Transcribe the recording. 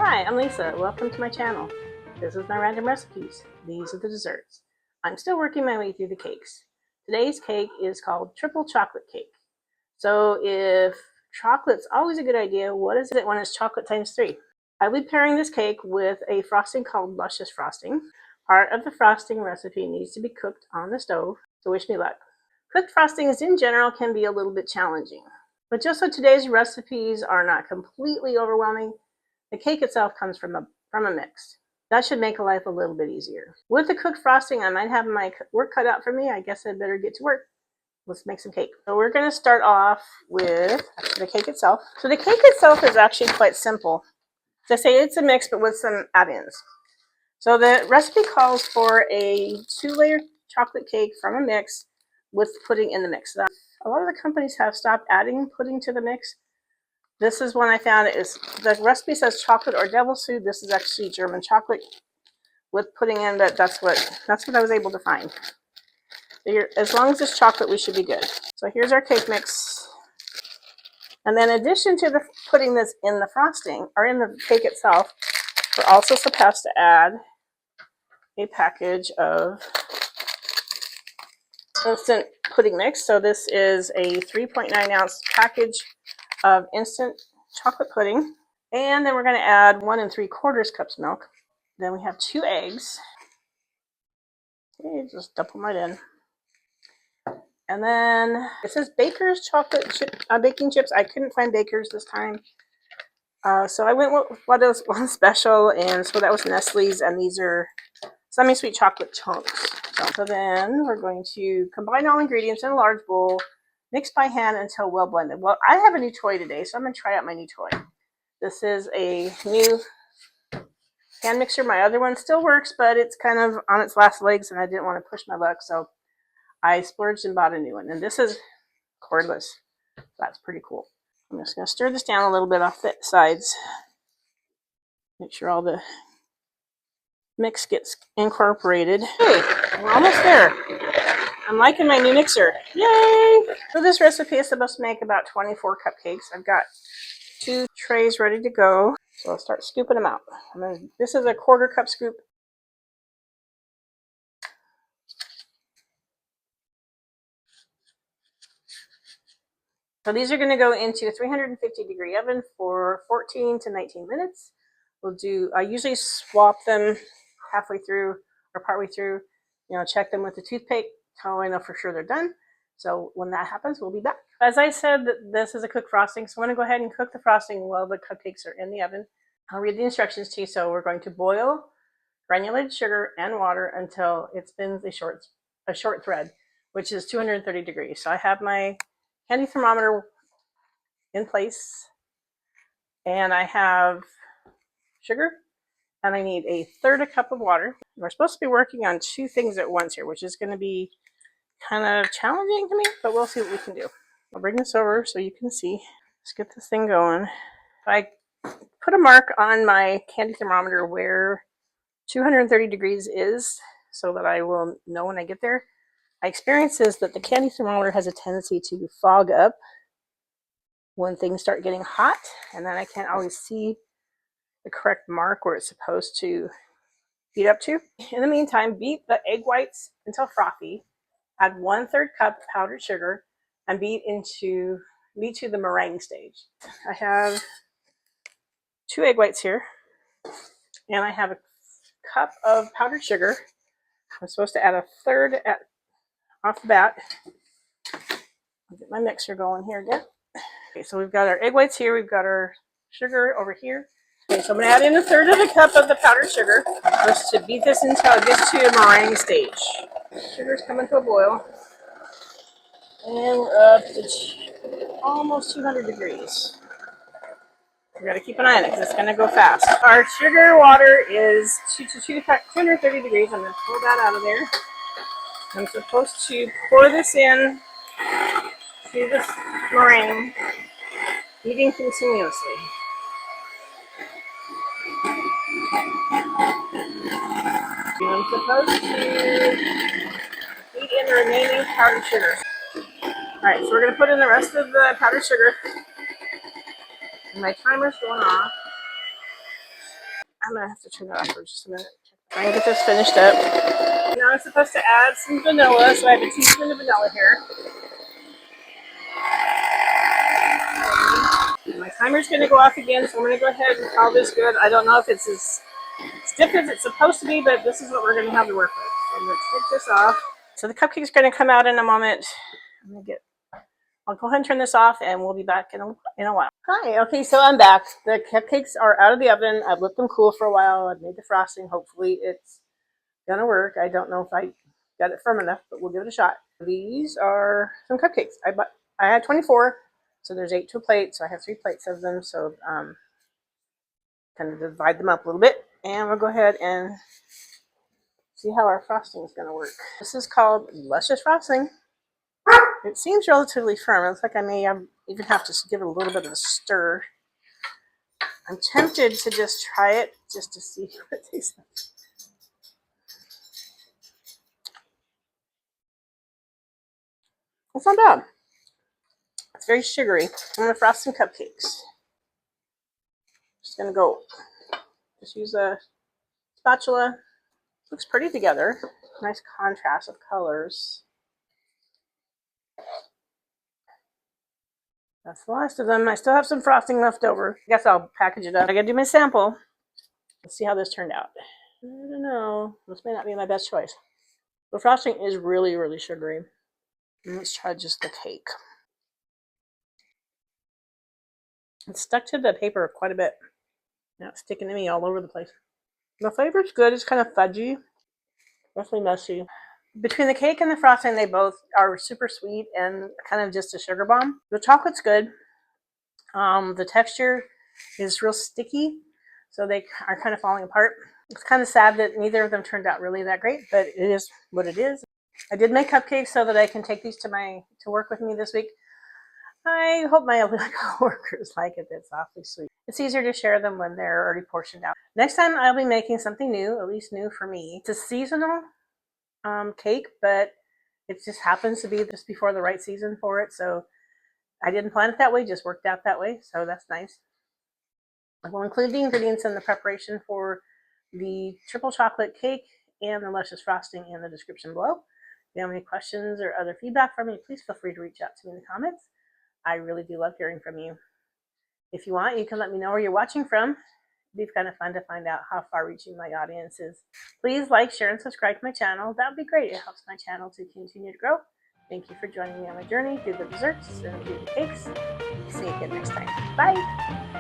Hi, I'm Lisa. Welcome to my channel. This is my random recipes. These are the desserts. I'm still working my way through the cakes. Today's cake is called triple chocolate cake. So if chocolate's always a good idea, what is it when it's chocolate times 3? I'll be pairing this cake with a frosting called Luscious Frosting. Part of the frosting recipe needs to be cooked on the stove, so wish me luck. Cooked frostings in general can be a little bit challenging, but just so today's recipes are not completely overwhelming, the cake itself comes from a mix. That should make life a little bit easier. With the cooked frosting, I might have my work cut out for me. I guess I better get to work. Let's make some cake. So we're going to start off with the cake itself. So the cake itself is actually quite simple. As I say, it's a mix, but with some add-ins. So the recipe calls for a 2-layer chocolate cake from a mix with pudding in the mix. Now, a lot of the companies have stopped adding pudding to the mix. This is one I found. The recipe says chocolate or devil's food. This is actually German chocolate with pudding in, but that's what I was able to find. So as long as it's chocolate, we should be good. So here's our cake mix. And then in addition to the pudding that's in the frosting, or in the cake itself, we're also supposed to add a package of instant pudding mix. So this is a 3.9 ounce package of instant chocolate pudding, and then we're going to add 1 3/4 cups milk. Then we have 2 eggs. Okay, just dump them right in. And then it says Baker's chocolate baking chips. I couldn't find Baker's this time, so I went with what was one special, and so that was Nestle's, and these are Semisweet chocolate chunks. So then we're going to combine all ingredients in a large bowl. Mix by hand until well blended. Well, I have a new toy today, so I'm going to try out my new toy. This is a new hand mixer. My other one still works, but it's kind of on its last legs, and I didn't want to push my luck, so I splurged and bought a new one. And this is cordless. That's pretty cool. I'm just going to stir this down a little bit off the sides. Make sure all the mix gets incorporated. Hey, we're almost there. I'm liking my new mixer. Yay! For this recipe, it's supposed to make about 24 cupcakes. I've got 2 trays ready to go, so I'll start scooping them out. This is a 1/4 cup scoop. So these are going to go into a 350-degree oven for 14 to 19 minutes. I usually swap them halfway through or partway through, check them with a toothpick. How I know for sure they're done. So when that happens, we'll be back. As I said, this is a cooked frosting, so I'm going to go ahead and cook the frosting while the cupcakes are in the oven. I'll read the instructions to you. So we're going to boil granulated sugar and water until it spins a short thread, which is 230 degrees. So I have my handy thermometer in place, and I have sugar, and I need 1/3 cup of water. We're supposed to be working on 2 things at once here, which is going to be kind of challenging to me, but we'll see what we can do. I'll bring this over so you can see. Let's get this thing going. I put a mark on my handy thermometer where 230 degrees is so that I will know when I get there. My experience is that the candy thermometer has a tendency to fog up when things start getting hot, and then I can't always see the correct mark where it's supposed to heat up to. In the meantime, beat the egg whites until frothy. Add 1/3 cup powdered sugar and beat to the meringue stage. I have 2 egg whites here, and I have a cup of powdered sugar. I'm supposed to add 1/3 off the bat. I'll get my mixer going here again. Okay, so we've got our egg whites here. We've got our sugar over here. Okay, so I'm going to add in 1/3 of a cup of the powdered sugar just to beat this until it gets to a meringue stage. Sugar's coming to a boil. And we're up to almost 200 degrees. We got to keep an eye on it because it's going to go fast. Our sugar water is 230 degrees. I'm going to pull that out of there. I'm supposed to pour this in to this meringue, beating continuously. I'm supposed to beat in the remaining powdered sugar. Alright, so we're going to put in the rest of the powdered sugar. And my timer's going off. I'm gonna have to turn that off for just a minute. Try and get this finished up. Now I'm supposed to add some vanilla, so I have a teaspoon of vanilla here. My timer's going to go off again, so I'm going to go ahead and call this good. I don't know if it's as stiff as it's supposed to be, but this is what we're going to have to work with. So I'm going to take this off. So the cupcake's going to come out in a moment. I'll go ahead and turn this off, and we'll be back in a while. Hi, okay, so I'm back. The cupcakes are out of the oven. I've let them cool for a while. I've made the frosting. Hopefully it's going to work. I don't know if I got it firm enough, but we'll give it a shot. These are some cupcakes. I had 24. So there's 8 to a plate, so I have 3 plates of them. So kind of divide them up a little bit, and we'll go ahead and see how our frosting is going to work. This is called Luscious Frosting. It seems relatively firm. It looks like I may even have to give it a little bit of a stir. I'm tempted to just try it just to see what it tastes like. It's not bad. It's very sugary. I'm going to frost some cupcakes. Just going to just use a spatula. Looks pretty together. Nice contrast of colors. That's the last of them. I still have some frosting left over. I guess I'll package it up. I gotta do my sample. Let's see how this turned out. I don't know. This may not be my best choice. The frosting is really, really sugary. And let's try just the cake. It's stuck to the paper quite a bit. Now it's sticking to me all over the place. The flavor's good. It's kind of fudgy. Definitely messy. Between the cake and the frosting, they both are super sweet and kind of just a sugar bomb. The chocolate's good. The texture is real sticky, so they are kind of falling apart. It's kind of sad that neither of them turned out really that great, but it is what it is. I did make cupcakes so that I can take these to work with me this week. I hope my coworkers like it. It's awfully sweet. It's easier to share them when they're already portioned out. Next time I'll be making something new, at least new for me. It's a seasonal cake, but it just happens to be just before the right season for it, so I didn't plan it that way, just worked out that way, so that's nice. I will include the ingredients in the preparation for the triple chocolate cake and the luscious frosting in the description below. If you have any questions or other feedback from me, please feel free to reach out to me in the comments. I really do love hearing from you. If you want, you can let me know where you're watching from. It'd be kind of fun to find out how far-reaching my audience is. Please like, share, and subscribe to my channel. That would be great. It helps my channel to continue to grow. Thank you for joining me on my journey through the desserts and through the cakes. See you again next time. Bye!